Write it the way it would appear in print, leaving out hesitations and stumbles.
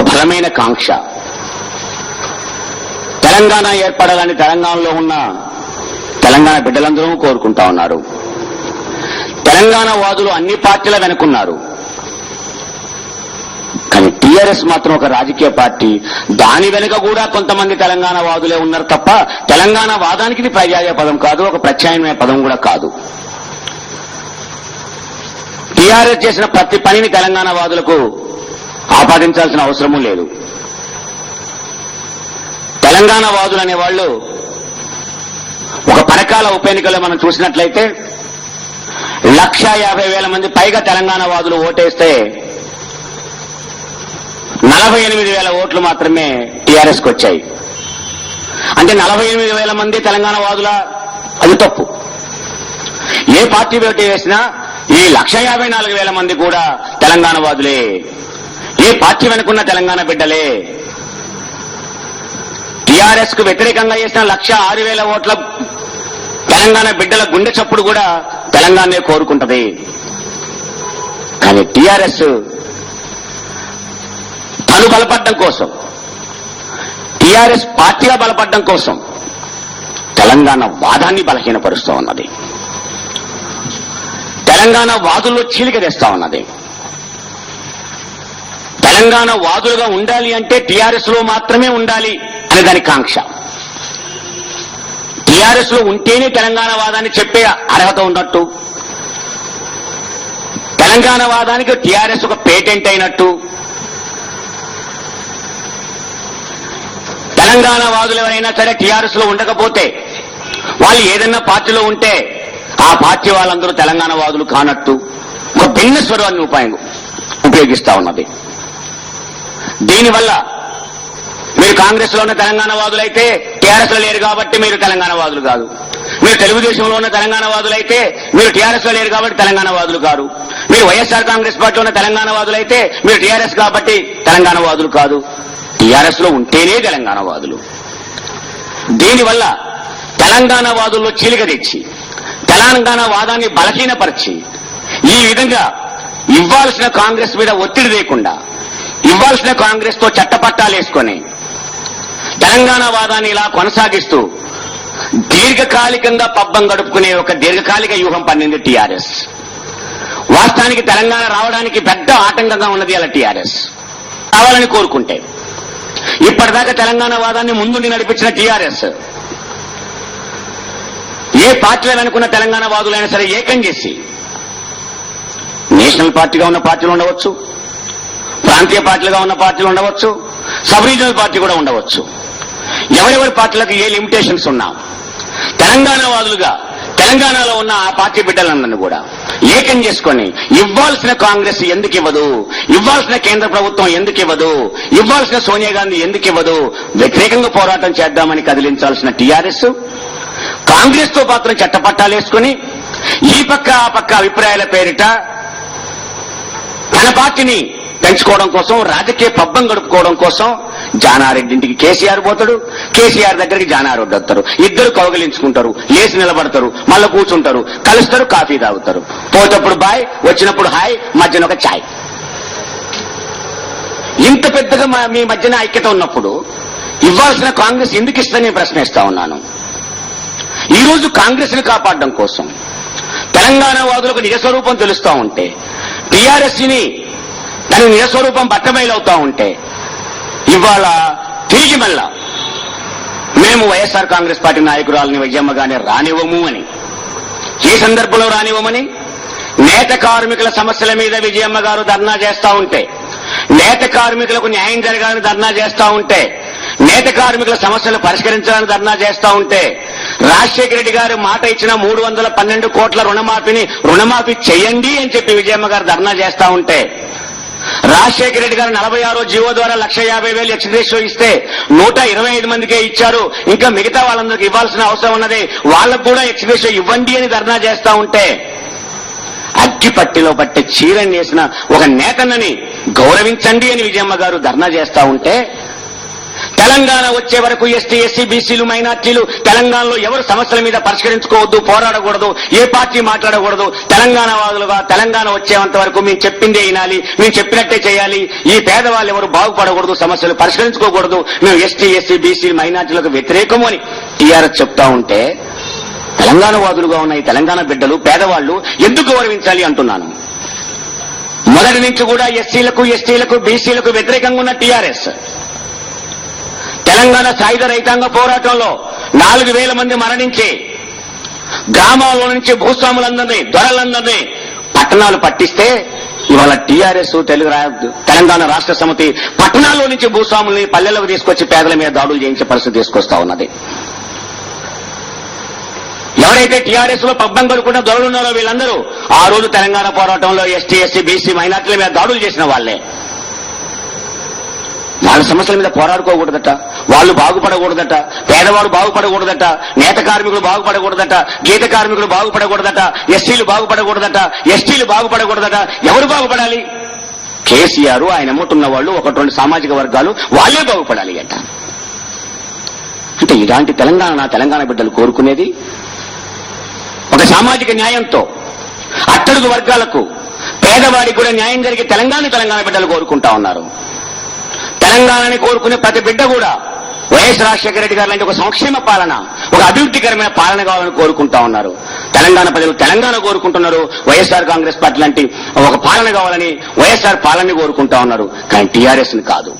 బలమైన కాంక్ష. తెలంగాణ ఏర్పడాలని తెలంగాణలో ఉన్న తెలంగాణ బిడ్డలందరూ కోరుకుంటా ఉన్నారు. తెలంగాణ వాదులు అన్ని పార్టీల వెనుకున్నారు. కానీ టీఆర్ఎస్ మాత్రం ఒక రాజకీయ పార్టీ, దాని వెనుక కూడా కొంతమంది తెలంగాణ వాదులే ఉన్నారు తప్ప తెలంగాణ వాదానికి ఇది పర్యాయ పదం కాదు, ఒక ప్రత్యామ్నాయ పదం కూడా కాదు. టీఆర్ఎస్ చేసిన ప్రతి పనిని తెలంగాణ వాదులకు ఆపాదించాల్సిన అవసరమూ లేదు. తెలంగాణ వాదులు అనేవాళ్లు ఒక పరకాల ఉప ఎన్నికల్లో మనం చూసినట్లయితే 1,50,000 మంది పైగా తెలంగాణ వాదులు ఓటేస్తే 48,000 ఓట్లు మాత్రమే టీఆర్ఎస్ కు వచ్చాయి. అంటే 48,000 మంది తెలంగాణ వాదుల అది తప్పు. ఏ పార్టీ ఓటు వేసినా ఈ 1,54,000 మంది కూడా తెలంగాణ వాదులే, ఏ పార్టీ వెనుకున్న తెలంగాణ బిడ్డలే. టీఆర్ఎస్ కు వ్యతిరేకంగా చేసిన 1,06,000 ఓట్ల తెలంగాణ బిడ్డల గుండె చప్పుడు కూడా తెలంగాణనే కోరుకుంటది. కానీ టీఆర్ఎస్ తను బలపడడం కోసం, టీఆర్ఎస్ పార్టీగా బలపడడం కోసం తెలంగాణ వాదాన్ని బలహీనపరుస్తూ ఉన్నది. తెలంగాణ వాదుల్లో చీలిక తెస్తా ఉన్నది. తెలంగాణ వాదులుగా ఉండాలి అంటే టీఆర్ఎస్ లో మాత్రమే ఉండాలి అనే దాని కాంక్ష. టీఆర్ఎస్ లో ఉంటేనే తెలంగాణ వాదాన్ని చెప్పే అర్హత ఉన్నట్టు, తెలంగాణ వాదానికి టీఆర్ఎస్ ఒక పేటెంట్ అయినట్టు, తెలంగాణ వాదులు ఎవరైనా సరే టీఆర్ఎస్ లో ఉండకపోతే వాళ్ళు ఏదైనా పార్టీలో ఉంటే ఆ పార్టీ వాళ్ళందరూ తెలంగాణ వాదులు కానట్టు ఒక భిన్న స్వరాన్ని ఉపయోగిస్తా ఉన్నది. దీనివల్ల మీరు కాంగ్రెస్ లో ఉన్న తెలంగాణ వాదులైతే టీఆర్ఎస్ లో లేరు కాబట్టి మీరు తెలంగాణ వాదులు కాదు, మీరు తెలుగుదేశంలో ఉన్న తెలంగాణ వాదులైతే మీరు టీఆర్ఎస్ లో లేరు కాబట్టి తెలంగాణ వాదులు కాదు, మీరు వైఎస్ఆర్ కాంగ్రెస్ పార్టీలో ఉన్న తెలంగాణ వాదులైతే మీరు టీఆర్ఎస్ కాబట్టి తెలంగాణ వాదులు కాదు. టీఆర్ఎస్ లో ఉంటేనే తెలంగాణ వాదులు. దీనివల్ల తెలంగాణ వాదుల్లో చీలిక తెచ్చి తెలంగాణ వాదాన్ని బలహీనపరిచి ఈ విధంగా ఇవ్వాల్సిన కాంగ్రెస్ మీద ఒత్తిడి లేకుండా ఇవ్వాల్సిన కాంగ్రెస్ తో చట్టపట్టాలేసుకొని తెలంగాణ వాదాన్ని ఇలా కొనసాగిస్తూ దీర్ఘకాలికంగా పబ్బం గడుపుకునే ఒక దీర్ఘకాలిక వ్యూహం పన్నింది టీఆర్ఎస్. వాస్తవానికి తెలంగాణ రావడానికి పెద్ద ఆటంకంగా ఉన్నది అలా టీఆర్ఎస్ కావాలని కోరుకుంటే. ఇప్పటిదాకా తెలంగాణ వాదాన్ని ముందుండి నడిపించిన టీఆర్ఎస్ ఏ పార్టీలో వెనుకున్న తెలంగాణ వాదులైనా సరే ఏకం చేసి నేషనల్ పార్టీగా ఉన్న పార్టీలు ఉండవచ్చు, ప్రాంతీయ పార్టీలుగా ఉన్న పార్టీలు ఉండవచ్చు, సబ్ రీజనల్ పార్టీ కూడా ఉండవచ్చు. ఎవరెవరి పార్టీలకు ఏ లిమిటేషన్స్ ఉన్నా తెలంగాణ వాదులుగా తెలంగాణలో ఉన్న ఆ పార్టీ బిడ్డలందరినీ కూడా ఏకం చేసుకొని ఇవ్వాల్సిన కాంగ్రెస్ ఎందుకు ఇవ్వదు, ఇవ్వాల్సిన కేంద్ర ప్రభుత్వం ఎందుకు ఇవ్వదు, ఇవ్వాల్సిన సోనియా గాంధీ ఎందుకు ఇవ్వదు, వ్యతిరేకంగా పోరాటం చేద్దామని కదిలించాల్సిన టీఆర్ఎస్ కాంగ్రెస్ తో మాత్రం చట్టపట్టాలేసుకుని ఈ పక్క ఆ పక్క అభిప్రాయాల పేరిట తన పార్టీని పెంచుకోవడం కోసం, రాజకీయ పబ్బం గడుపుకోవడం కోసం జానారెడ్డి ఇంటికి కేసీఆర్ పోతాడు, కేసీఆర్ దగ్గరికి జానారెడ్డి వస్తారు, ఇద్దరు కౌగలించుకుంటారు, లేచి నిలబడతారు, మళ్ళీ కూర్చుంటారు, కలుస్తారు, కాఫీ తాగుతారు, పోతప్పుడు బాయ్, వచ్చినప్పుడు హాయ్, మధ్యన ఒక ఛాయ్. ఇంత పెద్దగా మీ మధ్యన ఐక్యత ఉన్నప్పుడు ఇవ్వాల్సిన కాంగ్రెస్ ఎందుకు ఇస్తుందని ప్రశ్నిస్తా ఉన్నాను. ఈ రోజు కాంగ్రెస్ ని కాపాడడం కోసం తెలంగాణ వాదులకు నిజస్వరూపం తెలుస్తా ఉంటే, టీఆర్ఎస్ ని తన నిజస్వరూపం బట్టబయలవుతా ఉంటే ఇవాళ తిరిగి మళ్ళా మేము వైఎస్ఆర్ కాంగ్రెస్ పార్టీ నాయకురాలని విజయమ్మగానే రానివ్వము అని, ఈ సందర్భంలో రానివ్వమని నేత కార్మికుల సమస్యల మీద విజయమ్మ గారు ధర్నా చేస్తా ఉంటే, నేత కార్మికులకు న్యాయం జరగాలని ధర్నా చేస్తా ఉంటే, నేత కార్మికుల సమస్యలు పరిష్కరించాలని ధర్నా చేస్తా ఉంటే, రాజశేఖర రెడ్డి గారు మాట ఇచ్చిన 312 కోట్ల రుణమాఫీ చేయండి అని చెప్పి విజయమ్మ గారు ధర్నా చేస్తా ఉంటే, రాజశేఖర రెడ్డి గారు 46వ జీవో ద్వారా 1,50,000 ఎక్స్గ్రేషియో ఇస్తే 125 మందికే ఇచ్చారు, ఇంకా మిగతా వాళ్ళందరికీ ఇవ్వాల్సిన అవసరం ఉన్నది, వాళ్ళకు కూడా ఎక్స్గ్రేషియో ఇవ్వండి అని ధర్నా చేస్తా ఉంటే, అగ్గిపట్టిలో పట్టే చీరని వేసిన ఒక నేతన్నని గౌరవించండి అని విజయమ్మ గారు ధర్నా చేస్తా ఉంటే, తెలంగాణ తెలంగాణ వచ్చే వరకు ఎస్టీ ఎస్సీ బీసీలు మైనార్టీలు తెలంగాణలో ఎవరు సమస్యల మీద పరిష్కరించుకోవద్దు, పోరాడకూడదు, ఏ పార్టీ మాట్లాడకూడదు. తెలంగాణ వాదులుగా తెలంగాణ వచ్చేంత వరకు మేము చెప్పిందే వినాలి, మేము చెప్పినట్టే చేయాలి. ఈ పేదవాళ్ళు ఎవరు బాగుపడకూడదు, సమస్యలు పరిష్కరించుకోకూడదు, మేము ఎస్టీ ఎస్సీ బీసీ మైనార్టీలకు వ్యతిరేకము అని టీఆర్ఎస్ చెప్తా ఉంటే తెలంగాణ వాదులుగా ఉన్న ఈ తెలంగాణ బిడ్డలు పేదవాళ్లు ఎందుకు గౌరవించాలి అంటున్నాను. మొదటి నుంచి కూడా ఎస్సీలకు ఎస్టీలకు బీసీలకు వ్యతిరేకంగా ఉన్న టీఆర్ఎస్ తెలంగాణ సాయుధ రైతాంగ పోరాటంలో 4,000 మంది మరణించి గ్రామాల నుంచి భూస్వాములందరినీ దొరలందరినీ పట్టణాలు పట్టిస్తే ఇవాళ టీఆర్ఎస్ తెలంగాణ రాష్ట్ర సమితి పట్టణాల్లో నుంచి భూస్వాముల్ని పల్లెలకు తీసుకొచ్చి పేదల మీద దాడులు చేయించే పరిస్థితి తీసుకొస్తా ఉన్నది. ఎవరైతే టీఆర్ఎస్ లో పబ్బం కొనుక్కున్న దొరలున్నారో వీళ్ళందరూ ఆ రోజు తెలంగాణ పోరాటంలో ఎస్టీ ఎస్సీ బీసీ మైనార్టీల మీద దాడులు చేసిన వాళ్లే. వాళ్ళ సమస్యల మీద పోరాడుకోకూడదట, వాళ్ళు బాగుపడకూడదట, పేదవాడు బాగుపడకూడదట, నేత కార్మికులు బాగుపడకూడదట, గీత కార్మికులు బాగుపడకూడదట, ఎస్సీలు బాగుపడకూడదట, ఎస్టీలు బాగుపడకూడదట. ఎవరు బాగుపడాలి? కేసీఆర్, ఆయన ఎమ్మటున్న వాళ్ళు 1-2 సామాజిక వర్గాలు వాళ్ళే బాగుపడాలి అంట. అంటే ఇలాంటి తెలంగాణ బిడ్డలు కోరుకునేది ఒక సామాజిక న్యాయంతో అట్టడుగు వర్గాలకు పేదవాడికి కూడా న్యాయం జరిగి తెలంగాణ బిడ్డలు కోరుకుంటా ఉన్నారు. తెలంగాణని కోరుకునే ప్రతి బిడ్డ కూడా వైఎస్ రాజశేఖర రెడ్డి గారు లాంటి ఒక సంక్షేమ పాలన, ఒక అభివృద్ధికరమైన పాలన కావాలని కోరుకుంటా ఉన్నారు. తెలంగాణ ప్రజలు తెలంగాణ కోరుకుంటున్నారు. వైఎస్ఆర్ కాంగ్రెస్ పార్టీ లాంటి ఒక పాలన కావాలని వైఎస్ఆర్ పాలనని కోరుకుంటా ఉన్నారు. కానీ టీఆర్ఎస్ ని కాదు.